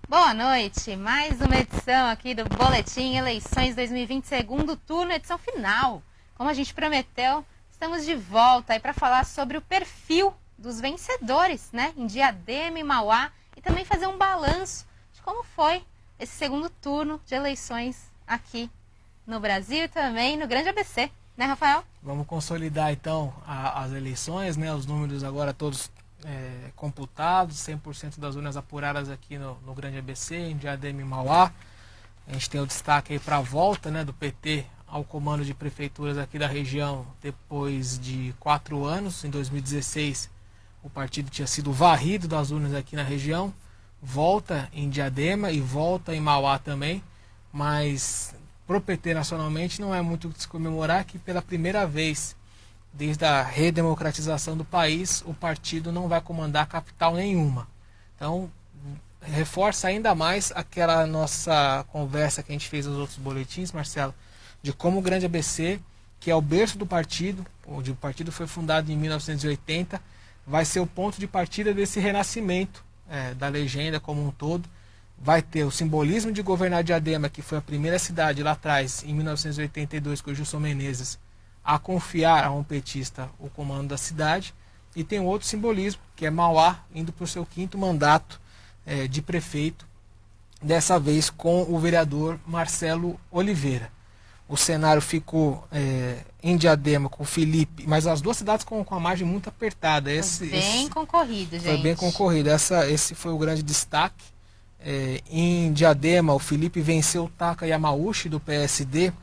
Boa noite, mais uma edição aqui do Boletim Eleições 2020, segundo turno, edição final. Como a gente prometeu, estamos de volta aí para falar sobre o perfil dos vencedores, né, em Diadema e Mauá, e também fazer um balanço de como foi esse segundo turno de eleições aqui no Brasil e também no Grande ABC, né, Rafael? Vamos consolidar então as eleições, né, os números agora todos computados, 100% das urnas apuradas aqui no Grande ABC, em Diadema e Mauá. A gente tem o destaque aí para a volta, né, do PT ao comando de prefeituras aqui da região depois de 4 anos. Em 2016 o partido tinha sido varrido das urnas aqui na região, volta em Diadema e volta em Mauá também, mas pro PT nacionalmente não é muito de se comemorar que pela primeira vez desde a redemocratização do país, o partido não vai comandar capital nenhuma. Então, reforça ainda mais aquela nossa conversa que a gente fez nos outros boletins, Marcelo, de como o Grande ABC, que é o berço do partido, onde o partido foi fundado em 1980, vai ser o ponto de partida desse renascimento da legenda como um todo. Vai ter o simbolismo de governar Diadema, que foi a primeira cidade lá atrás, em 1982, com o Gilson Menezes, a confiar a um petista o comando da cidade, e tem outro simbolismo, que é Mauá indo para o seu 5º mandato de prefeito, dessa vez com o vereador Marcelo Oliveira. O cenário ficou em Diadema com o Felipe, mas as duas cidades com a margem muito apertada. Concorrido, gente. Foi bem concorrido, esse foi o grande destaque. Em Diadema, o Felipe venceu o Taka Yamauchi do PSD,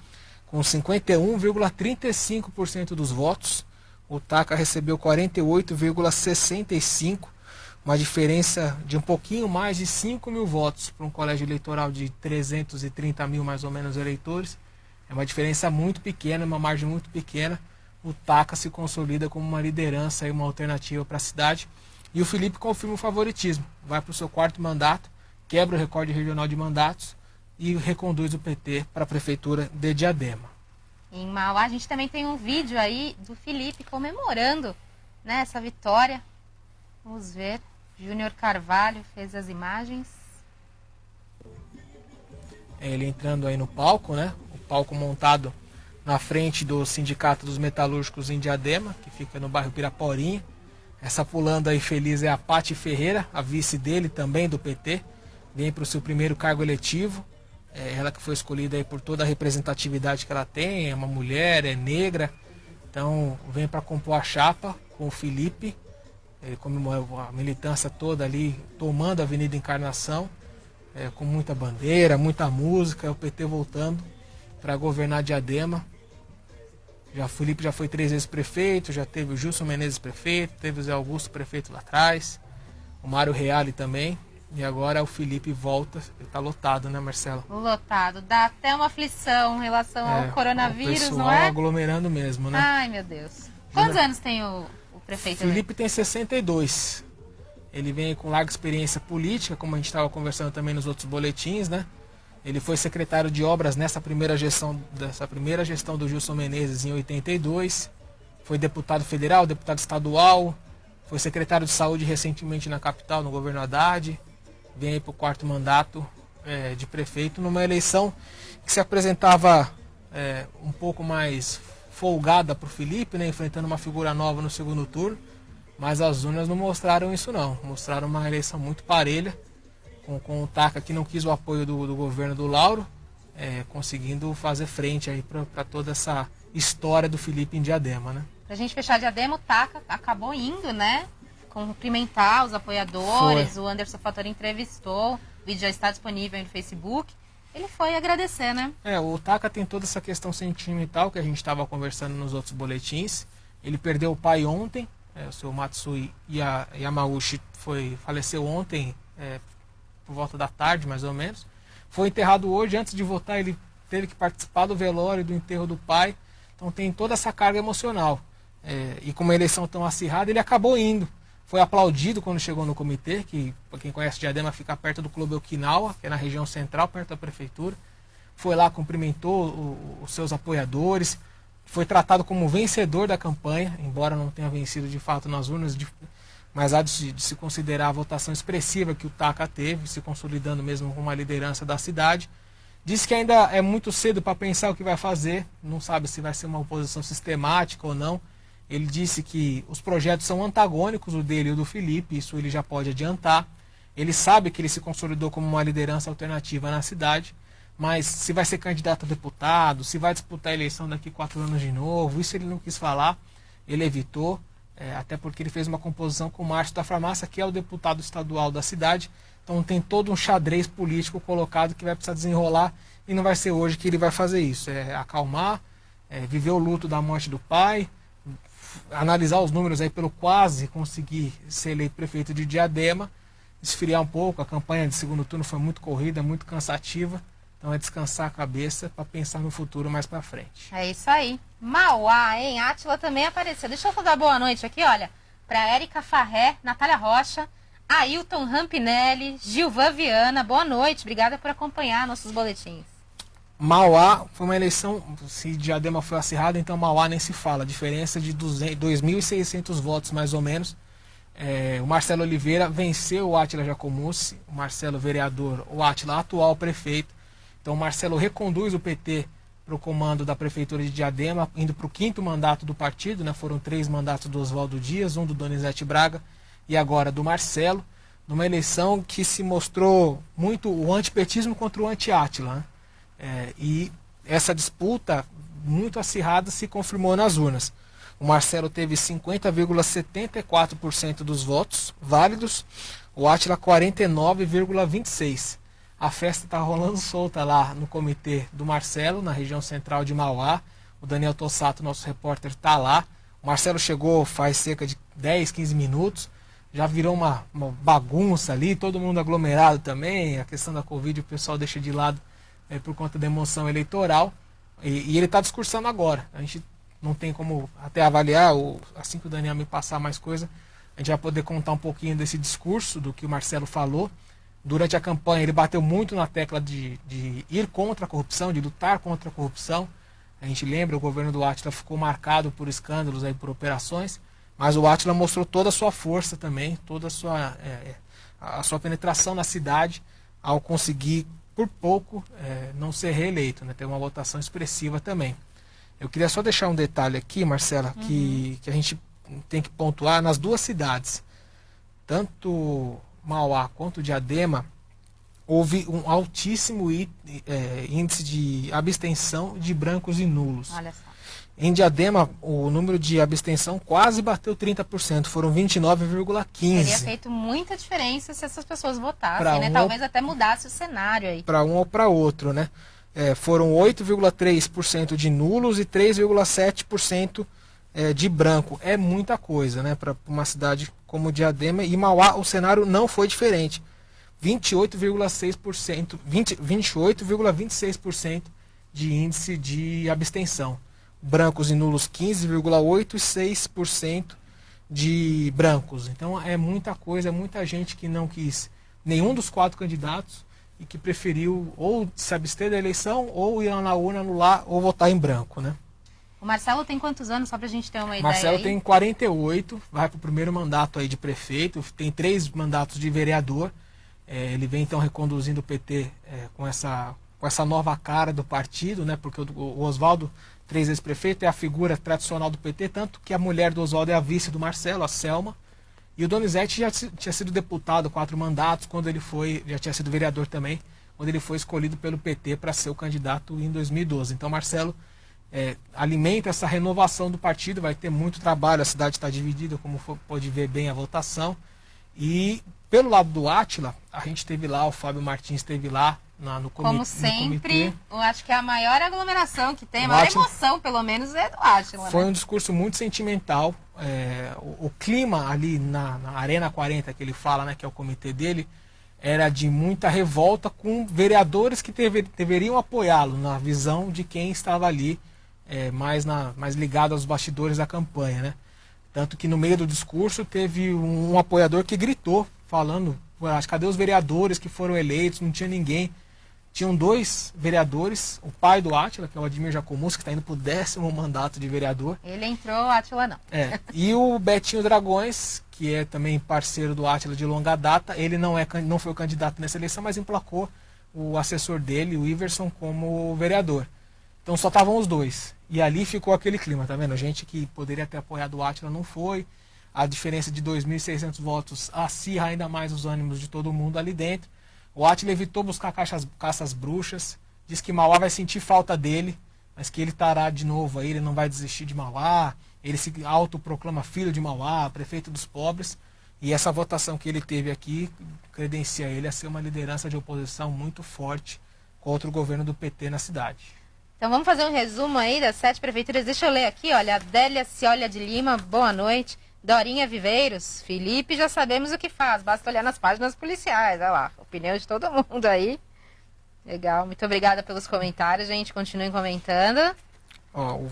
com 51,35% dos votos. O Taka recebeu 48,65%, uma diferença de um pouquinho mais de 5 mil votos para um colégio eleitoral de 330 mil mais ou menos eleitores. É uma diferença muito pequena, uma margem muito pequena. O Taka se consolida como uma liderança e uma alternativa para a cidade. E o Felipe confirma o favoritismo, vai para o seu 4º mandato, quebra o recorde regional de mandatos e reconduz o PT para a prefeitura de Diadema. Em Mauá a gente também tem um vídeo aí do Felipe comemorando, né, essa vitória. Vamos ver. Júnior Carvalho fez as imagens. Ele entrando aí no palco, né? O palco montado na frente do Sindicato dos Metalúrgicos em Diadema, que fica no bairro Piraporinha. Essa pulando aí feliz é a Pati Ferreira, a vice dele também do PT. Vem para o seu primeiro cargo eletivo. Ela que foi escolhida aí por toda a representatividade que ela tem, é uma mulher, é negra. Então vem para compor a chapa com o Felipe. Ele comemorou a militância toda ali, tomando a Avenida Encarnação, com muita bandeira, muita música, o PT voltando para governar Diadema. O Felipe já foi 3 vezes prefeito, já teve o Gilson Menezes prefeito, teve o Zé Augusto prefeito lá atrás, o Mário Reale também. E agora o Felipe volta, ele tá lotado, né, Marcela? Lotado, dá até uma aflição em relação ao coronavírus, não é? Aglomerando mesmo, né? Ai, meu Deus. Quantos anos tem o prefeito? Felipe tem 62. Ele vem com larga experiência política, como a gente estava conversando também nos outros boletins, né? Ele foi secretário de obras dessa primeira gestão do Gilson Menezes em 82. Foi deputado federal, deputado estadual, foi secretário de saúde recentemente na capital, no governo Haddad. Vem aí para o 4º mandato de prefeito, numa eleição que se apresentava um pouco mais folgada para o Felipe, né, enfrentando uma figura nova no segundo turno, mas as urnas não mostraram isso não, mostraram uma eleição muito parelha, com o Taka que não quis o apoio do governo do Lauro, conseguindo fazer frente aí para toda essa história do Felipe em Diadema, né? Pra gente fechar Diadema, o Taka acabou indo, né? Cumprimentar os apoiadores, Foi. O Anderson Fattori entrevistou, o vídeo já está disponível aí no Facebook. Ele foi agradecer, né? O Taka tem toda essa questão sentimental que a gente estava conversando nos outros boletins. Ele perdeu o pai ontem, o seu Matsui Yamauchi faleceu ontem, por volta da tarde mais ou menos. Foi enterrado hoje, antes de votar ele teve que participar do velório e do enterro do pai. Então tem toda essa carga emocional. E com uma eleição tão acirrada, ele acabou indo. Foi aplaudido quando chegou no comitê, que para quem conhece Diadema fica perto do Clube Okinawa, que é na região central, perto da prefeitura. Foi lá, cumprimentou os seus apoiadores, foi tratado como vencedor da campanha, embora não tenha vencido de fato nas urnas, mas há de se considerar a votação expressiva que o Taca teve, se consolidando mesmo com uma liderança da cidade. Disse que ainda é muito cedo para pensar o que vai fazer, não sabe se vai ser uma oposição sistemática ou não. Ele disse que os projetos são antagônicos, o dele e o do Felipe, isso ele já pode adiantar. Ele sabe que ele se consolidou como uma liderança alternativa na cidade, mas se vai ser candidato a deputado, se vai disputar a eleição daqui 4 anos de novo, isso ele não quis falar, ele evitou, até porque ele fez uma composição com o Márcio da Farmácia, que é o deputado estadual da cidade. Então tem todo um xadrez político colocado que vai precisar desenrolar e não vai ser hoje que ele vai fazer isso. É acalmar, viver o luto da morte do pai, analisar os números aí pelo quase conseguir ser eleito prefeito de Diadema, esfriar um pouco. A campanha de segundo turno foi muito corrida, muito cansativa. Então é descansar a cabeça para pensar no futuro mais para frente. É isso aí. Mauá, hein? Átila também apareceu. Deixa eu dar boa noite aqui, olha, para Érica Farré, Natália Rocha, Ailton Rampinelli, Gilvan Viana, boa noite, obrigada por acompanhar nossos boletins. Mauá foi uma eleição, se Diadema foi acirrada, então Mauá nem se fala, a diferença de 2.600 votos mais ou menos. O Marcelo Oliveira venceu o Átila Giacomuzzi, o Marcelo vereador, o Átila atual prefeito. Então o Marcelo reconduz o PT para o comando da prefeitura de Diadema, indo para o 5º mandato do partido, né? Foram 3 mandatos do Oswaldo Dias, um do Donizete Braga e agora do Marcelo, numa eleição que se mostrou muito o antipetismo contra o anti-Átila, né? E essa disputa muito acirrada se confirmou nas urnas. O Marcelo teve 50,74% dos votos válidos, o Átila 49,26%. A festa está rolando solta lá no comitê do Marcelo, na região central de Mauá. O Daniel Tossato, nosso repórter, está lá. O Marcelo chegou faz cerca de 10, 15 minutos. Já virou uma bagunça ali, todo mundo aglomerado também. A questão da Covid o pessoal deixa de lado por conta da emoção eleitoral. E ele está discursando agora. A gente não tem como até avaliar, assim que o Daniel me passar mais coisa, a gente vai poder contar um pouquinho desse discurso, do que o Marcelo falou. Durante a campanha ele bateu muito na tecla de ir contra a corrupção, de lutar contra a corrupção. A gente lembra, o governo do Átila ficou marcado por escândalos, aí, por operações, mas o Átila mostrou toda a sua força também, toda a sua penetração na cidade, ao conseguir, por pouco, não ser reeleito, né? Ter uma votação expressiva também. Eu queria só deixar um detalhe aqui, Marcela, que a gente tem que pontuar nas duas cidades. Tanto Mauá quanto Diadema, houve um altíssimo índice de abstenção de brancos e nulos. Olha só. Em Diadema, o número de abstenção quase bateu 30%, foram 29,15%. Teria feito muita diferença se essas pessoas votassem, né? Talvez até mudasse o cenário aí. Para um ou para outro, né? Foram 8,3% de nulos e 3,7% de branco. É muita coisa, né? Para uma cidade como Diadema. E Mauá, o cenário não foi diferente. 28,26% de índice de abstenção. Brancos e nulos 15,8% e 6% de brancos. Então é muita coisa, é muita gente que não quis nenhum dos 4 candidatos e que preferiu ou se abster da eleição ou ir na urna anular ou votar em branco, né? O Marcelo tem quantos anos, só pra gente ter uma ideia? Marcelo tem 48, vai pro primeiro mandato aí de prefeito, tem 3 mandatos de vereador. Ele vem então reconduzindo o PT com essa nova cara do partido, né? Porque o Oswaldo, 3 vezes prefeito, é a figura tradicional do PT, tanto que a mulher do Oswaldo é a vice do Marcelo, a Selma. E o Donizete já tinha sido deputado 4 mandatos, quando ele já tinha sido vereador também, quando ele foi escolhido pelo PT para ser o candidato em 2012. Então Marcelo alimenta essa renovação do partido, vai ter muito trabalho, a cidade está dividida, como pode ver bem a votação. E pelo lado do Átila, a gente esteve lá, o Fábio Martins esteve lá no comitê. Como sempre, eu acho que é a maior aglomeração que tem, a maior emoção, pelo menos, é do Átila. Foi né? um discurso muito sentimental. O clima ali na Arena 40, que ele fala, né, que é o comitê dele, era de muita revolta com vereadores que deveriam apoiá-lo, na visão de quem estava ali mais ligado aos bastidores da campanha, né? Tanto que no meio do discurso teve um apoiador que gritou, falando, cadê os vereadores que foram eleitos? Não tinha ninguém. tinham 2 vereadores, o pai do Átila, que é o Admir Jacomus, que está indo para o 10º mandato de vereador. Ele entrou, o Átila não. E o Betinho Dragões, que é também parceiro do Átila de longa data, ele não foi o candidato nessa eleição, mas emplacou o assessor dele, o Iverson, como vereador. Então só estavam os 2. E ali ficou aquele clima, tá vendo? Gente que poderia ter apoiado o Átila não foi. A diferença de 2.600 votos acirra ainda mais os ânimos de todo mundo ali dentro. O Átila evitou buscar caças bruxas, diz que Mauá vai sentir falta dele, mas que ele estará de novo aí, ele não vai desistir de Mauá, ele se autoproclama filho de Mauá, prefeito dos pobres, e essa votação que ele teve aqui credencia ele a ser uma liderança de oposição muito forte contra o governo do PT na cidade. Então vamos fazer um resumo aí das 7 prefeituras. Deixa eu ler aqui, olha, Adélia Ciolha de Lima, boa noite. Dorinha Viveiros, Felipe, já sabemos o que faz, basta olhar nas páginas policiais, olha lá, opinião de todo mundo aí. Legal, muito obrigada pelos comentários, gente, continuem comentando.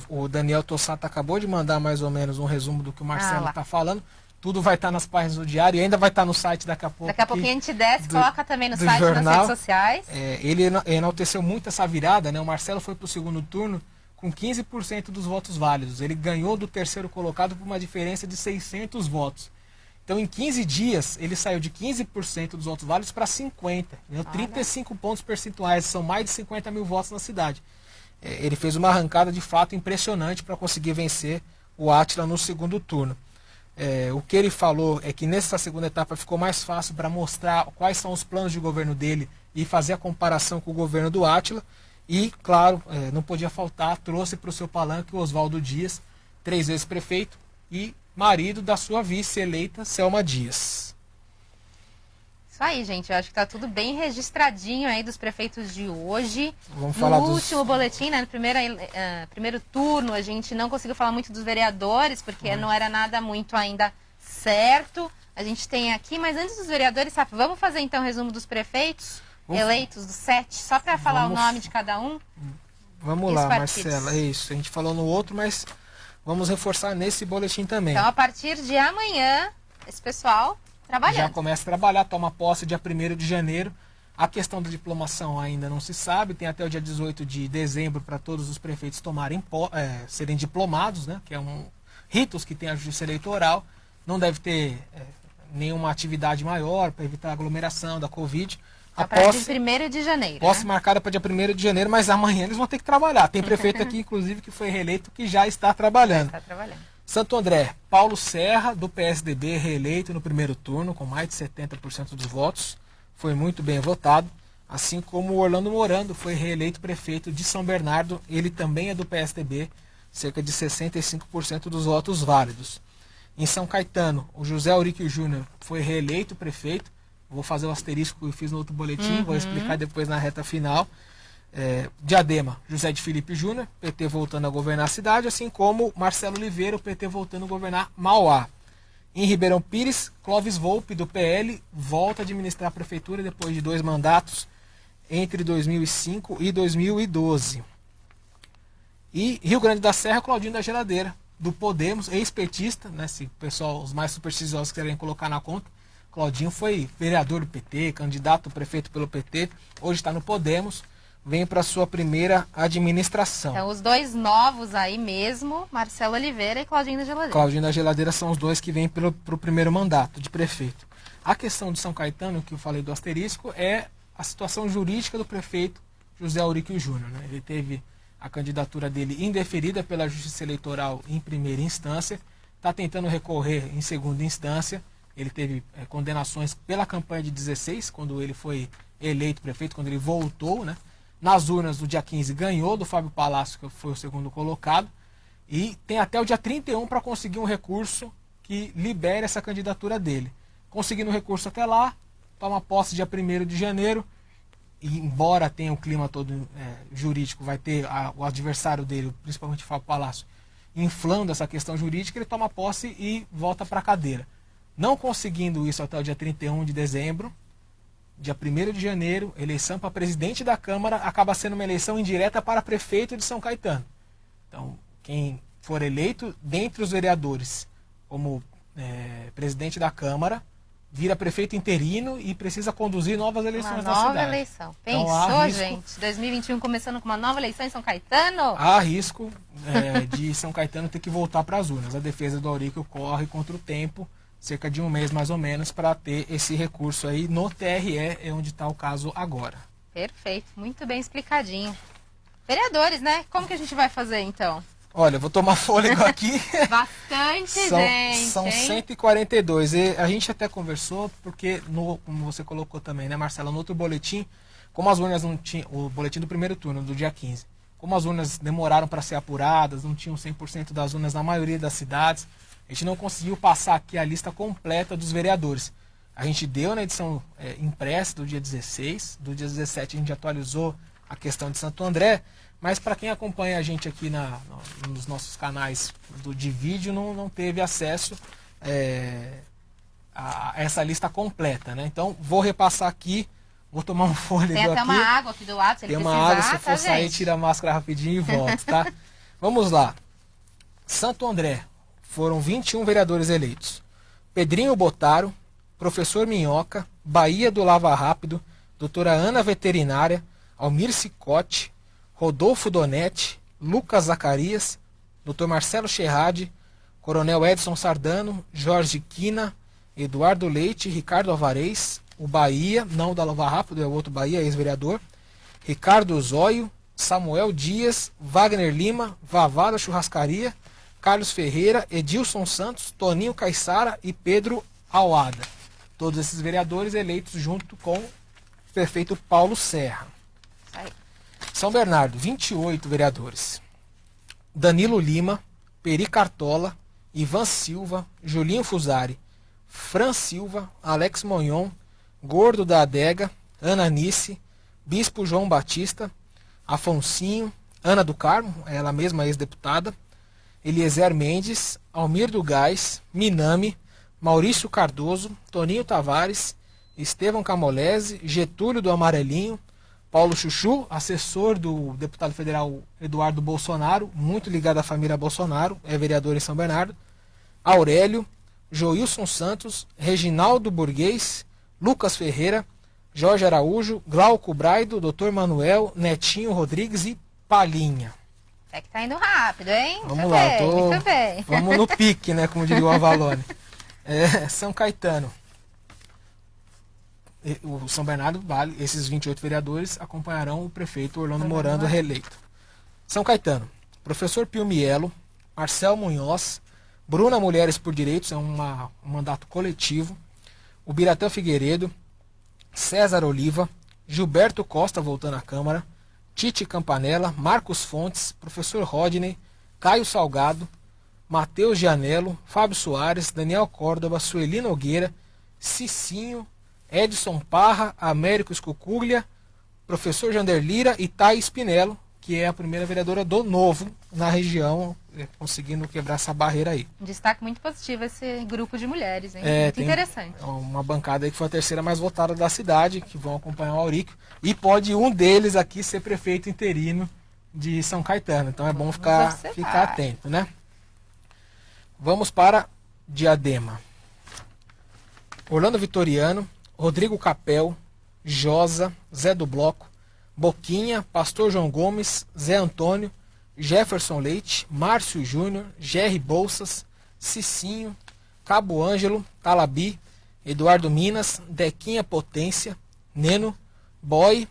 O Daniel Tossato acabou de mandar mais ou menos um resumo do que o Marcelo está falando. Tudo vai estar nas páginas do Diário e ainda vai estar no site daqui a pouco. Daqui a pouquinho a gente desce, coloca também no site, jornal, nas redes sociais. Ele enalteceu muito essa virada, né? O Marcelo foi para o segundo turno com 15% dos votos válidos. Ele ganhou do terceiro colocado por uma diferença de 600 votos. Então, em 15 dias, ele saiu de 15% dos votos válidos para 50%. 35 pontos percentuais, são mais de 50 mil votos na cidade. Ele fez uma arrancada de fato impressionante para conseguir vencer o Átila no segundo turno. O que ele falou é que nessa segunda etapa ficou mais fácil para mostrar quais são os planos de governo dele e fazer a comparação com o governo do Átila. E, claro, não podia faltar, trouxe para o seu palanque o Oswaldo Dias, 3 vezes prefeito e marido da sua vice-eleita, Selma Dias. Isso aí, gente. Eu acho que está tudo bem registradinho aí dos prefeitos de hoje. Vamos falar no último boletim, né, no primeiro turno, a gente não conseguiu falar muito dos vereadores, porque não era nada muito ainda certo. A gente tem aqui, mas antes dos vereadores, sabe, vamos fazer então o resumo dos prefeitos eleitos, dos 7, só para falar o nome de cada um. Vamos lá, Marcela, é isso. A gente falou no outro, mas vamos reforçar nesse boletim também. Então, a partir de amanhã, esse pessoal trabalhando. Já começa a trabalhar, toma posse dia 1º de janeiro. A questão da diplomação ainda não se sabe, tem até o dia 18 de dezembro para todos os prefeitos serem diplomados, né? Que é ritos que tem a Justiça Eleitoral. Não deve ter nenhuma atividade maior para evitar a aglomeração da Covid. A partir de 1º de janeiro. Posse marcada para dia 1º de janeiro, mas amanhã eles vão ter que trabalhar. Tem prefeito aqui, inclusive, que foi reeleito, que já está trabalhando. Santo André, Paulo Serra, do PSDB, reeleito no primeiro turno, com mais de 70% dos votos. Foi muito bem votado. Assim como o Orlando Morando foi reeleito prefeito de São Bernardo. Ele também é do PSDB, cerca de 65% dos votos válidos. Em São Caetano, o José Auríquio Júnior foi reeleito prefeito. Vou fazer o asterisco que eu fiz no outro boletim, vou explicar depois na reta final. Diadema, José de Felipe Júnior, PT voltando a governar a cidade, assim como Marcelo Oliveira, o PT voltando a governar Mauá. Em Ribeirão Pires, Clóvis Volpe, do PL, volta a administrar a prefeitura depois de 2 mandatos entre 2005 e 2012. E Rio Grande da Serra, Claudinho da Geladeira, do Podemos, ex-petista, né, se o pessoal, os mais supersticiosos querem colocar na conta. Claudinho foi vereador do PT, candidato a prefeito pelo PT, hoje está no Podemos, vem para a sua primeira administração. Então, os 2 novos aí mesmo, Marcelo Oliveira e Claudinho da Geladeira. Claudinho da Geladeira são os 2 que vêm para o primeiro mandato de prefeito. A questão de São Caetano, que eu falei do asterisco, é a situação jurídica do prefeito José Auríquio Júnior. Né? Ele teve a candidatura dele indeferida pela Justiça Eleitoral em primeira instância, está tentando recorrer em segunda instância. Ele teve condenações pela campanha de 16, quando ele foi eleito prefeito, quando ele voltou, né? Nas urnas do dia 15 ganhou do Fábio Palácio, que foi o segundo colocado, e tem até o dia 31 para conseguir um recurso que libere essa candidatura dele. Conseguindo o recurso até lá, toma posse dia 1º de janeiro, e embora tenha o clima todo jurídico, vai ter o adversário dele, principalmente o Fábio Palácio, inflando essa questão jurídica, ele toma posse e volta para a cadeira. Não conseguindo isso até o dia 31 de dezembro, dia 1º de janeiro, eleição para presidente da Câmara acaba sendo uma eleição indireta para prefeito de São Caetano. Então, quem for eleito dentre os vereadores como presidente da Câmara vira prefeito interino e precisa conduzir novas eleições na Uma cidade. nova eleição. Então, há Pensou, risco- gente? 2021 começando com uma nova eleição em São Caetano? Há risco de São Caetano ter que voltar para as urnas. A defesa do Auríquio corre contra o tempo, cerca de um mês mais ou menos, para ter esse recurso aí no TRE, é onde está o caso agora. Perfeito, muito bem explicadinho. Vereadores, né? Como que a gente vai fazer então? Olha, eu vou tomar fôlego aqui. Bastante São, gente, são hein? 142. E a gente até conversou, porque, como você colocou também, né, Marcela, no outro boletim, como as urnas não tinham, o boletim do primeiro turno, do dia 15, como as urnas demoraram para ser apuradas, não tinham 100% das urnas na maioria das cidades, a gente não conseguiu passar aqui a lista completa dos vereadores. A gente deu na edição impressa do dia 16, do dia 17 a gente atualizou a questão de Santo André, mas para quem acompanha a gente aqui nos nossos canais de vídeo não teve acesso a essa lista completa, né? Então vou repassar aqui, vou tomar um fôlego Tem até aqui. uma água aqui do lado, se ele Tem precisar, uma água, se eu tá, for sair, gente? tira a máscara rapidinho e volto, tá? Vamos lá. Santo André, foram 21 vereadores eleitos. Pedrinho Botaro, Professor Minhoca, Bahia do Lava Rápido, Doutora Ana Veterinária, Almir Cicotti, Rodolfo Donetti, Lucas Zacarias, Dr. Marcelo Scherradi, Coronel Edson Sardano, Jorge Quina, Eduardo Leite, Ricardo Alvarez, o Bahia, não o da Lava Rápido, é o outro Bahia, ex-vereador, Ricardo Zóio, Samuel Dias, Wagner Lima, Vavá da Churrascaria, Carlos Ferreira, Edilson Santos, Toninho Caissara e Pedro Auada. Todos esses vereadores eleitos junto com o prefeito Paulo Serra. Isso aí. São Bernardo, 28 vereadores. Danilo Lima, Peri Cartola, Ivan Silva, Julinho Fusari, Fran Silva, Alex Monhon, Gordo da Adega, Ana Nice, Bispo João Batista, Afonsinho, Ana do Carmo, ela mesma ex-deputada, Eliezer Mendes, Almir do Gás, Minami, Maurício Cardoso, Toninho Tavares, Estevão Camolese, Getúlio do Amarelinho, Paulo Chuchu, assessor do deputado federal Eduardo Bolsonaro, muito ligado à família Bolsonaro, é vereador em São Bernardo, Aurélio, Joilson Santos, Reginaldo Burguês, Lucas Ferreira, Jorge Araújo, Glauco Braido, Dr. Manuel, Netinho Rodrigues e Palinha. É que tá indo rápido, hein? Vamos lá, Muito bem. vamos no pique, né, como diria o Avalone. São Caetano. O São Bernardo Vale, esses 28 vereadores acompanharão o prefeito Orlando Morando reeleito. São Caetano, Professor Pio Mielo, Marcel Munhoz, Bruna Mulheres por Direitos, é um mandato coletivo, o Biratã Figueiredo, César Oliva, Gilberto Costa voltando à Câmara, Tite Campanella, Marcos Fontes, Professor Rodney, Caio Salgado, Matheus Gianello, Fábio Soares, Daniel Córdoba, Sueli Nogueira, Cicinho, Edson Parra, Américo Escucuglia, Professor Jander Lira e Thaís Pinello, que é a primeira vereadora do Novo na região, conseguindo quebrar essa barreira aí. Um destaque muito positivo esse grupo de mulheres, hein? Muito Tem interessante. uma bancada aí que foi a terceira mais votada da cidade, que vão acompanhar o Auríquio, e pode um deles aqui ser prefeito interino de São Caetano. Então é bom ficar atento, né? Vamos para Diadema. Orlando Vitoriano, Rodrigo Capel, Josa, Zé do Bloco, Boquinha, Pastor João Gomes, Zé Antônio, Jefferson Leite, Márcio Júnior, Jerry Bolsas, Cicinho, Cabo Ângelo, Talabi, Eduardo Minas, Dequinha Potência, Neno, Boy,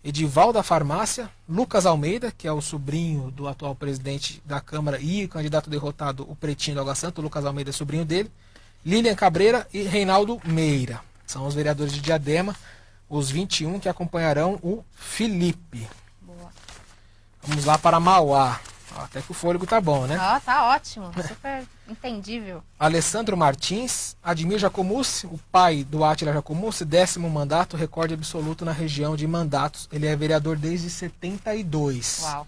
Edival da Farmácia, Lucas Almeida, que é o sobrinho do atual presidente da Câmara e candidato derrotado, o Pretinho do Água Santa, o Lucas Almeida é sobrinho dele, Lilian Cabreira e Reinaldo Meira. São os vereadores de Diadema, os 21 que acompanharão o Felipe. Boa. Vamos lá para Mauá. Até que o fôlego tá bom, né? Ó, tá ótimo. Super entendível. Alessandro Martins, Admir Jacomussi, o pai do Átila Jacomussi, 10º mandato, recorde absoluto na região de mandatos. Ele é vereador desde 72. Uau.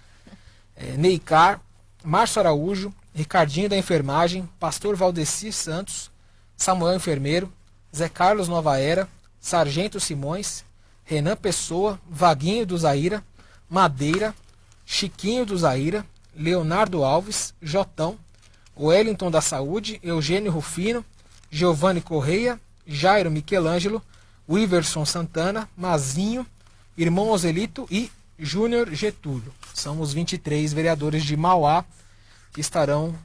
Neicar, Márcio Araújo, Ricardinho da Enfermagem, Pastor Valdeci Santos, Samuel Enfermeiro, Zé Carlos Nova Era, Sargento Simões, Renan Pessoa, Vaguinho do Zaira, Madeira, Chiquinho do Zaira, Leonardo Alves, Jotão, Wellington da Saúde, Eugênio Rufino, Giovanni Correia, Jairo Michelangelo, Wiverson Santana, Mazinho, Irmão Ozelito e Júnior Getúlio. São os 23 vereadores de Mauá que estarão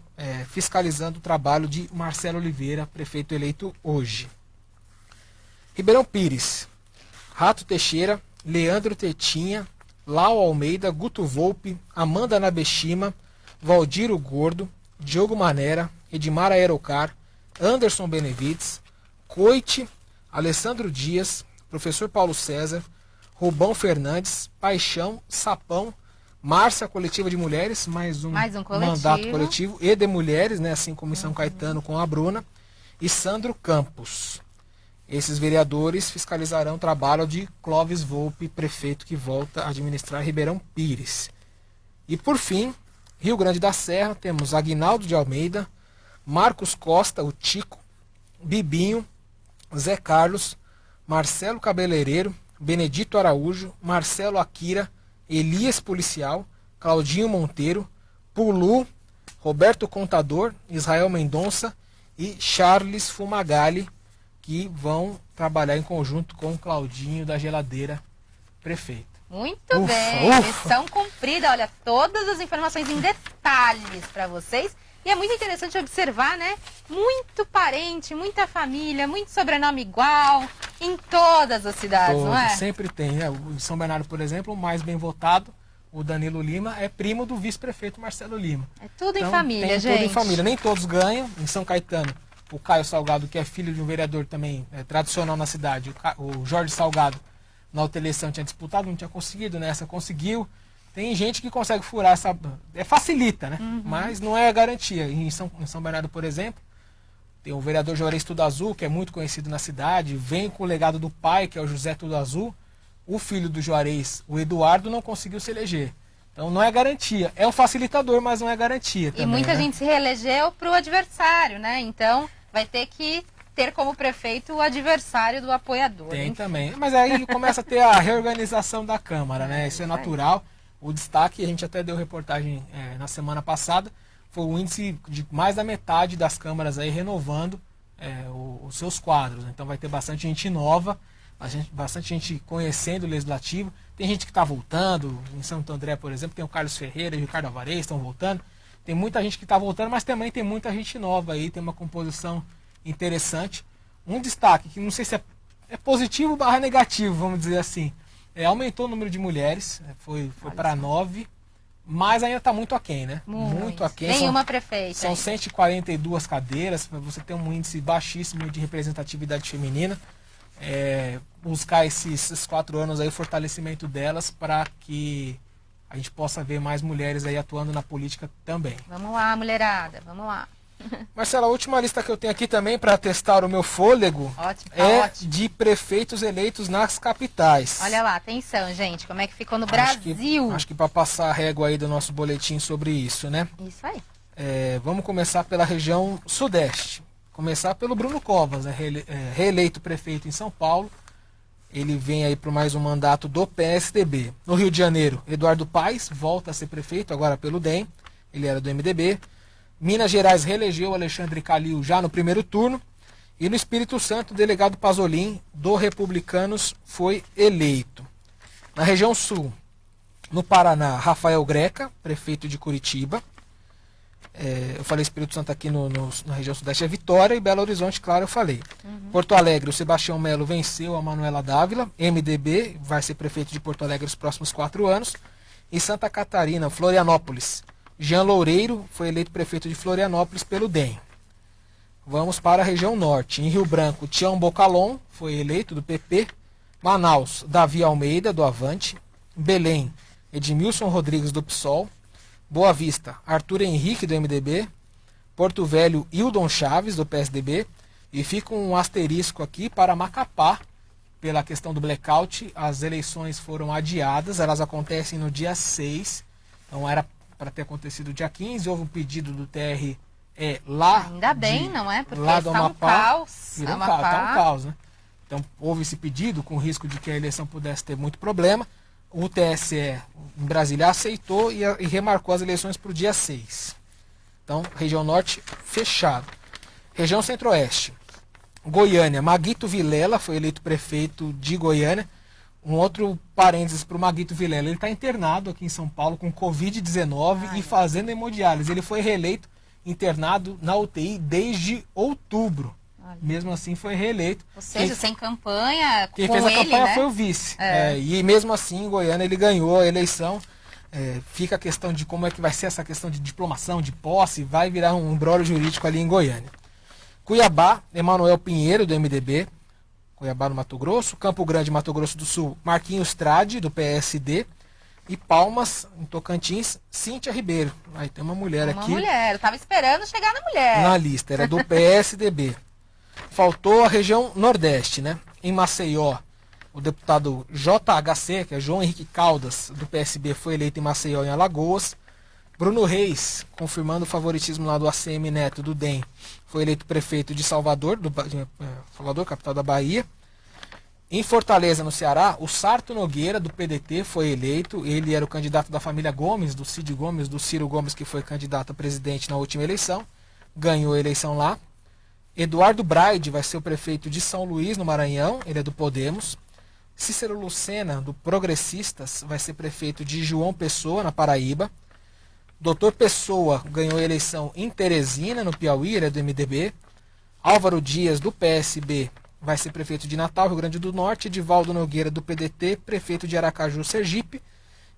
fiscalizando o trabalho de Marcelo Oliveira, prefeito eleito hoje. Ribeirão Pires, Rato Teixeira, Leandro Tetinha, Lau Almeida, Guto Volpe, Amanda Nabeshima, Valdiro Gordo, Diogo Manera, Edmar Aerocar, Anderson Benevides, Coite, Alessandro Dias, Professor Paulo César, Rubão Fernandes, Paixão, Sapão, Márcia Coletiva de Mulheres, mais um mandato coletivo, e de mulheres, né, assim como em São Caetano com a Bruna, e Sandro Campos. Esses vereadores fiscalizarão o trabalho de Clóvis Volpe, prefeito que volta a administrar Ribeirão Pires. E por fim, Rio Grande da Serra, temos Aguinaldo de Almeida, Marcos Costa, o Tico, Bibinho, Zé Carlos, Marcelo Cabeleireiro, Benedito Araújo, Marcelo Akira, Elias Policial, Claudinho Monteiro, Pulu, Roberto Contador, Israel Mendonça e Charles Fumagalli, que vão trabalhar em conjunto com o Claudinho da Geladeira, prefeito. Muito bem, missão cumprida. Olha, todas as informações em detalhes para vocês. E é muito interessante observar, né? Muito parente, muita família, muito sobrenome igual em todas as cidades, não é? Sempre tem, né? Em São Bernardo, por exemplo, o mais bem votado, o Danilo Lima, é primo do vice-prefeito Marcelo Lima. É tudo então, em família, gente. Tudo em família. Nem todos ganham. Em São Caetano, o Caio Salgado, que é filho de um vereador também tradicional na cidade, o Jorge Salgado, na outra eleição tinha disputado, não tinha conseguido, nessa conseguiu. Tem gente que consegue furar essa... facilita, né? Mas não é garantia. Em São Bernardo, por exemplo, tem o vereador Juarez Tudo Azul, que é muito conhecido na cidade, vem com o legado do pai, que é o José Tudo Azul. O filho do Juarez, o Eduardo, não conseguiu se eleger. Então não é garantia. É um facilitador, mas não é garantia também, e muita né? gente se reelegeu para o adversário, né? Então vai ter que ter como prefeito o adversário do apoiador. Tem também. Mas aí começa a ter a reorganização da Câmara, né? Isso é natural. O destaque, a gente até deu reportagem na semana passada, foi o índice de mais da metade das câmaras aí renovando os seus quadros. Então vai ter bastante gente nova, bastante gente conhecendo o Legislativo. Tem gente que está voltando, em Santo André, por exemplo, tem o Carlos Ferreira e o Ricardo Alvarez estão voltando. Tem muita gente que está voltando, mas também tem muita gente nova aí, tem uma composição interessante. Um destaque, que não sei se é positivo barra negativo, vamos dizer assim. Aumentou o número de mulheres, foi para 9, mas ainda está muito aquém, né? Muito aquém. Nenhuma prefeita. São 142 cadeiras, para você ter um índice baixíssimo de representatividade feminina. Buscar esses 4 anos aí, o fortalecimento delas, para que a gente possa ver mais mulheres aí atuando na política também. Vamos lá, mulherada, vamos lá. Marcela, a última lista que eu tenho aqui também para testar o meu fôlego ótimo. De prefeitos eleitos nas capitais. Olha lá, atenção, gente, como é que ficou no Brasil. Acho que para passar a régua aí do nosso boletim sobre isso, né? Isso aí. Vamos começar pela região sudeste. Começar pelo Bruno Covas, né? Reeleito prefeito em São Paulo. Ele vem aí para mais um mandato do PSDB. No Rio de Janeiro, Eduardo Paes volta a ser prefeito, agora pelo DEM. Ele era do MDB. Minas Gerais reelegeu Alexandre Calil já no primeiro turno. E no Espírito Santo, o delegado Pasolin, do Republicanos, foi eleito. Na região sul, no Paraná, Rafael Greca, prefeito de Curitiba. Eu falei Espírito Santo aqui na região sudeste é Vitória, e Belo Horizonte, claro, eu falei. Porto Alegre, o Sebastião Melo venceu a Manuela Dávila, MDB, vai ser prefeito de Porto Alegre os próximos 4 anos. E Santa Catarina, Florianópolis, Jean Loureiro foi eleito prefeito de Florianópolis pelo DEM. Vamos para a região norte. Em Rio Branco, Tião Bocalon foi eleito do PP. Manaus, Davi Almeida, do Avante. Belém, Edmilson Rodrigues, do PSOL. Boa Vista, Arthur Henrique, do MDB. Porto Velho, Hildon Chaves, do PSDB. E fica um asterisco aqui para Macapá, pela questão do blackout. As eleições foram adiadas, elas acontecem no dia 6. Então era para ter acontecido dia 15, houve um pedido do TRE lá. Ainda bem, não é? Porque lá do está Amapá, um caos. Está um caos, né? Então houve esse pedido com risco de que a eleição pudesse ter muito problema. O TSE em Brasília aceitou e remarcou as eleições para o dia 6. Então, região norte fechado. Região centro-oeste. Goiânia, Maguito Vilela foi eleito prefeito de Goiânia. Um outro parênteses para o Maguito Vilela, ele está internado aqui em São Paulo com Covid-19 e fazendo hemodiálise. Ele foi reeleito internado na UTI desde outubro. Mesmo assim foi reeleito. Ou seja, sem campanha, quem com fez a ele, campanha né? foi o vice. E mesmo assim, em Goiânia, ele ganhou a eleição. Fica a questão de como é que vai ser essa questão de diplomação, de posse, vai virar um imbróglio jurídico ali em Goiânia. Cuiabá, Emanuel Pinheiro, do MDB, Cuiabá no Mato Grosso. Campo Grande, Mato Grosso do Sul, Marquinhos Trade, do PSD. E Palmas, em Tocantins, Cíntia Ribeiro. Aí tem uma mulher aqui. Uma mulher, eu estava esperando chegar na mulher. Na lista, era do PSDB. Faltou a região Nordeste, né? Em Maceió, o deputado JHC, que é João Henrique Caldas, do PSB, foi eleito em Maceió, em Alagoas. Bruno Reis, confirmando o favoritismo lá do ACM Neto, do DEM, foi eleito prefeito de Salvador, Salvador, capital da Bahia. Em Fortaleza, no Ceará, o Sarto Nogueira, do PDT, foi eleito. Ele era o candidato da família Gomes, do Cid Gomes, do Ciro Gomes, que foi candidato a presidente na última eleição. Ganhou a eleição lá. Eduardo Braide vai ser o prefeito de São Luís, no Maranhão. Ele é do Podemos. Cícero Lucena, do Progressistas, vai ser prefeito de João Pessoa, na Paraíba. Doutor Pessoa ganhou a eleição em Teresina, no Piauí. Ele é do MDB. Álvaro Dias, do PSB, vai ser prefeito de Natal, Rio Grande do Norte. Edivaldo Nogueira, do PDT, prefeito de Aracaju, Sergipe.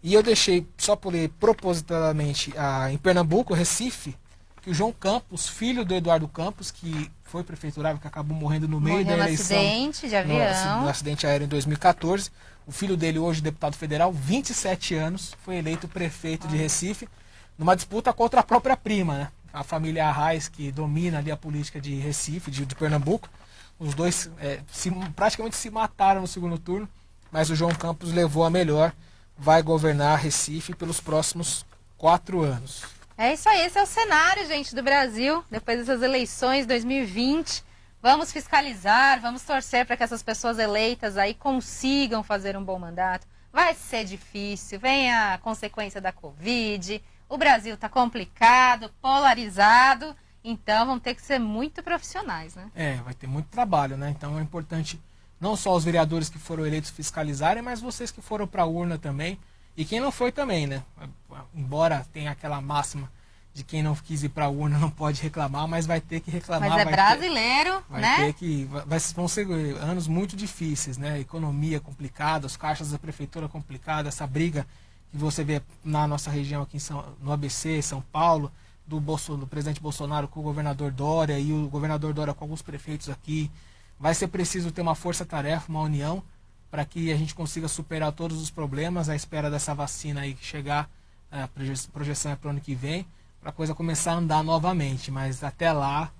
E eu deixei, só por ler propositadamente, em Pernambuco, Recife, que o João Campos, filho do Eduardo Campos, que foi prefeiturável, que acabou morrendo no meio da eleição. Acidente de avião. No acidente aéreo em 2014. O filho dele, hoje deputado federal, 27 anos, foi eleito prefeito de Recife, numa disputa contra a própria prima, né? A família Arraes, que domina ali a política de Recife, de Pernambuco. Os dois praticamente se mataram no segundo turno, mas o João Campos levou a melhor, vai governar Recife pelos próximos 4 anos. É isso aí, esse é o cenário, gente, do Brasil, depois dessas eleições 2020. Vamos fiscalizar, vamos torcer para que essas pessoas eleitas aí consigam fazer um bom mandato. Vai ser difícil, vem a consequência da Covid, o Brasil está complicado, polarizado, então vão ter que ser muito profissionais, né? Vai ter muito trabalho, né? Então é importante não só os vereadores que foram eleitos fiscalizarem, mas vocês que foram para a urna também. E quem não foi também, né? Embora tenha aquela máxima de quem não quis ir para a urna não pode reclamar, mas vai ter que reclamar. Mas brasileiro, né? Vão ser anos muito difíceis, né? Economia complicada, os caixas da prefeitura complicada, essa briga que você vê na nossa região aqui no ABC, São Paulo, do presidente Bolsonaro com o governador Dória e o governador Dória com alguns prefeitos aqui. Vai ser preciso ter uma força-tarefa, uma união, para que a gente consiga superar todos os problemas à espera dessa vacina aí que chegar, a projeção é para o ano que vem, para a coisa começar a andar novamente, mas até lá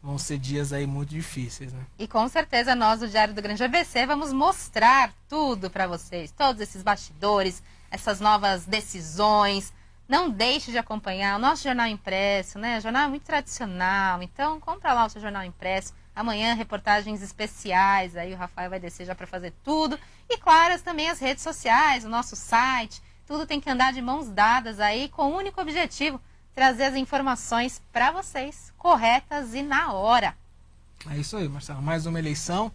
vão ser dias aí muito difíceis, né? E com certeza nós do Diário do Grande ABC vamos mostrar tudo para vocês, todos esses bastidores, essas novas decisões. Não deixe de acompanhar o nosso jornal impresso, né? O jornal é muito tradicional, então compra lá o seu jornal impresso. Amanhã, reportagens especiais, aí o Rafael vai descer já para fazer tudo. E, claro, também as redes sociais, o nosso site, tudo tem que andar de mãos dadas aí com o único objetivo, trazer as informações para vocês, corretas e na hora. É isso aí, Marcelo. Mais uma eleição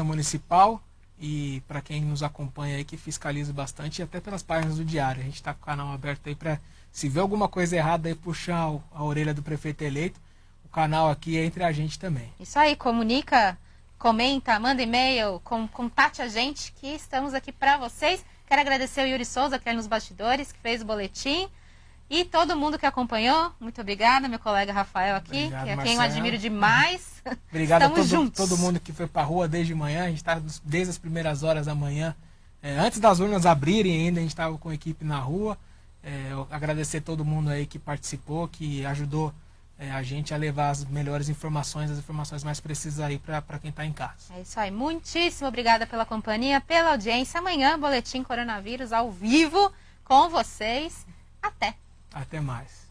municipal e para quem nos acompanha aí que fiscaliza bastante e até pelas páginas do Diário. A gente está com o canal aberto aí para, se vê alguma coisa errada aí, puxar a orelha do prefeito eleito. O canal aqui é entre a gente também. Isso aí, comunica, comenta, manda e-mail, contate a gente que estamos aqui para vocês. Quero agradecer o Yuri Souza, que é nos bastidores, que fez o boletim. E todo mundo que acompanhou, muito obrigada, meu colega Rafael aqui, Obrigado, que é Marcelo. quem eu admiro demais. Obrigado Estamos a todo mundo que foi para a rua desde manhã. A gente está desde as primeiras horas da manhã. Antes das urnas abrirem ainda, a gente estava com a equipe na rua. Agradecer a todo mundo aí que participou, que ajudou a gente a levar as melhores informações, as informações mais precisas aí para quem está em casa. É isso aí, muitíssimo obrigada pela companhia, pela audiência. Amanhã, Boletim Coronavírus ao vivo com vocês. Até! Até mais.